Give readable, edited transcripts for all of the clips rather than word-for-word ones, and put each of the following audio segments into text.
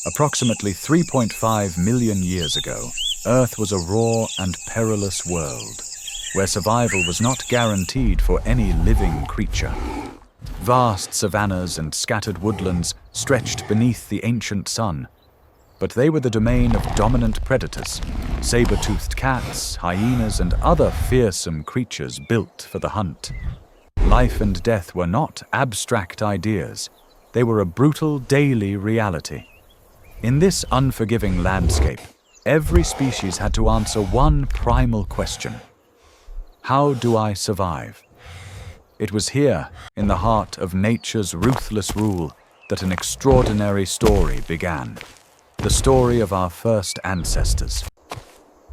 Approximately 3.5 million years ago, Earth was a raw and perilous world, where survival was not guaranteed for any living creature. Vast savannas and scattered woodlands stretched beneath the ancient sun, but they were the domain of dominant predators, saber-toothed cats, hyenas, and other fearsome creatures built for the hunt. Life and death were not abstract ideas. They were a brutal daily reality. In this unforgiving landscape, every species had to answer one primal question: how do I survive? It was here, in the heart of nature's ruthless rule, that an extraordinary story began. The story of our first ancestors.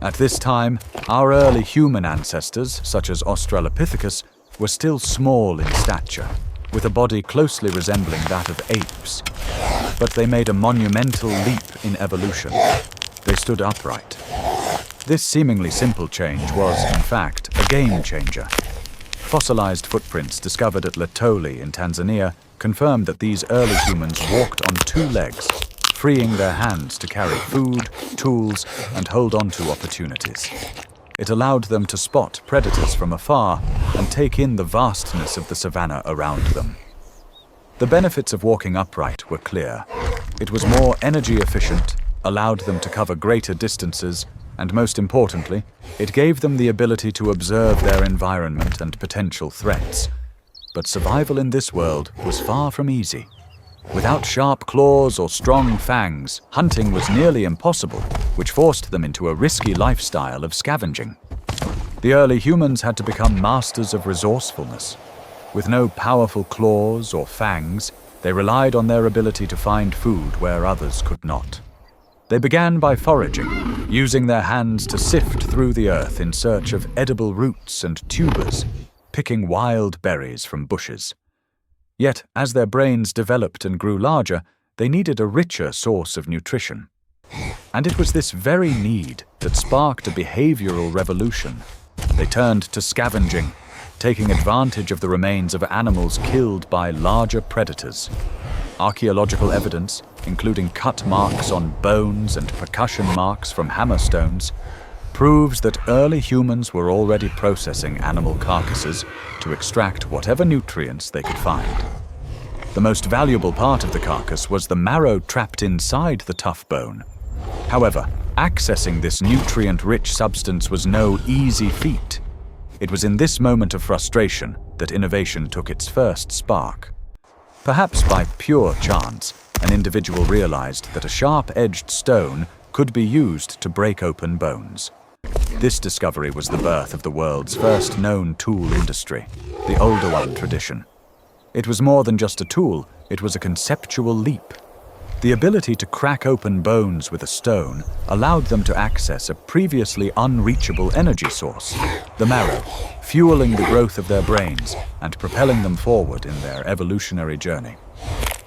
At this time, our early human ancestors, such as Australopithecus, were still small in stature, with a body closely resembling that of apes. But they made a monumental leap in evolution. They stood upright. This seemingly simple change was, in fact, a game changer. Fossilized footprints discovered at Letoli in Tanzania confirmed that these early humans walked on two legs, freeing their hands to carry food, tools, and hold on to opportunities. It allowed them to spot predators from afar and take in the vastness of the savanna around them. The benefits of walking upright were clear. It was more energy efficient, allowed them to cover greater distances, and most importantly, it gave them the ability to observe their environment and potential threats. But survival in this world was far from easy. Without sharp claws or strong fangs, hunting was nearly impossible, which forced them into a risky lifestyle of scavenging. The early humans had to become masters of resourcefulness. With no powerful claws or fangs, they relied on their ability to find food where others could not. They began by foraging, using their hands to sift through the earth in search of edible roots and tubers, picking wild berries from bushes. Yet, as their brains developed and grew larger, they needed a richer source of nutrition. And it was this very need that sparked a behavioral revolution. They turned to scavenging, taking advantage of the remains of animals killed by larger predators. Archaeological evidence, including cut marks on bones and percussion marks from hammerstones, proves that early humans were already processing animal carcasses to extract whatever nutrients they could find. The most valuable part of the carcass was the marrow trapped inside the tough bone. However, accessing this nutrient-rich substance was no easy feat. It was in this moment of frustration that innovation took its first spark. Perhaps by pure chance, an individual realized that a sharp-edged stone could be used to break open bones. This discovery was the birth of the world's first known tool industry, the older one tradition. It was more than just a tool, it was a conceptual leap. The ability to crack open bones with a stone allowed them to access a previously unreachable energy source, the marrow, fueling the growth of their brains and propelling them forward in their evolutionary journey.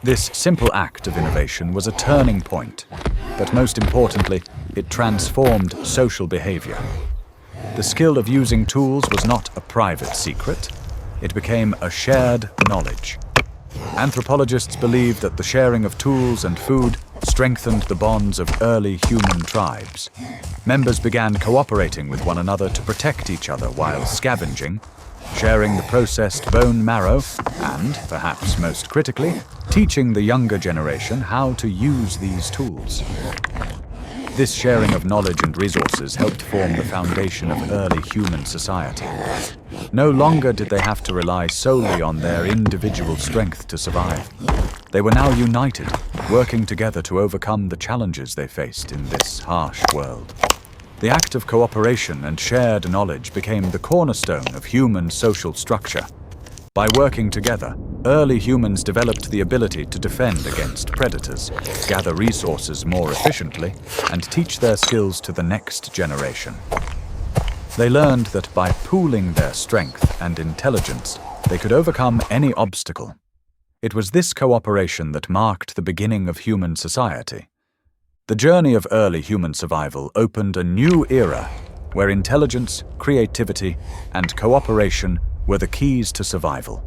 This simple act of innovation was a turning point, but most importantly, it transformed social behavior. The skill of using tools was not a private secret. It became a shared knowledge. Anthropologists believe that the sharing of tools and food strengthened the bonds of early human tribes. Members began cooperating with one another to protect each other while scavenging, sharing the processed bone marrow, and, perhaps most critically, teaching the younger generation how to use these tools. This sharing of knowledge and resources helped form the foundation of early human society. No longer did they have to rely solely on their individual strength to survive. They were now united, working together to overcome the challenges they faced in this harsh world. The act of cooperation and shared knowledge became the cornerstone of human social structure. By working together, early humans developed the ability to defend against predators, gather resources more efficiently, and teach their skills to the next generation. They learned that by pooling their strength and intelligence, they could overcome any obstacle. It was this cooperation that marked the beginning of human society. The journey of early human survival opened a new era where intelligence, creativity, and cooperation were the keys to survival.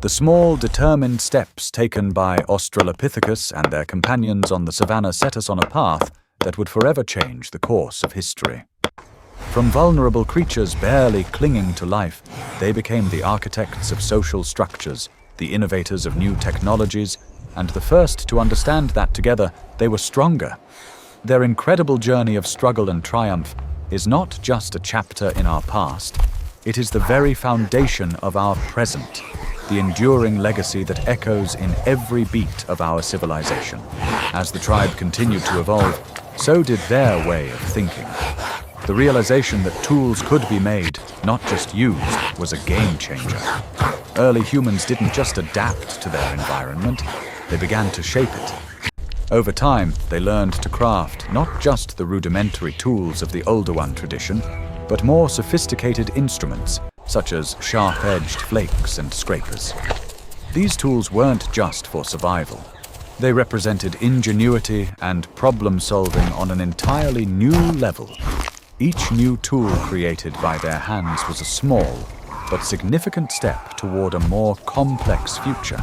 The small, determined steps taken by Australopithecus and their companions on the savannah set us on a path that would forever change the course of history. From vulnerable creatures barely clinging to life, they became the architects of social structures, the innovators of new technologies, and the first to understand that together they were stronger. Their incredible journey of struggle and triumph is not just a chapter in our past, it is the very foundation of our present, the enduring legacy that echoes in every beat of our civilization. As the tribe continued to evolve, so did their way of thinking. The realization that tools could be made, not just used, was a game changer. Early humans didn't just adapt to their environment, they began to shape it. Over time, they learned to craft not just the rudimentary tools of the older one tradition, but more sophisticated instruments, such as sharp-edged flakes and scrapers. These tools weren't just for survival. They represented ingenuity and problem-solving on an entirely new level. Each new tool created by their hands was a small, but significant step toward a more complex future.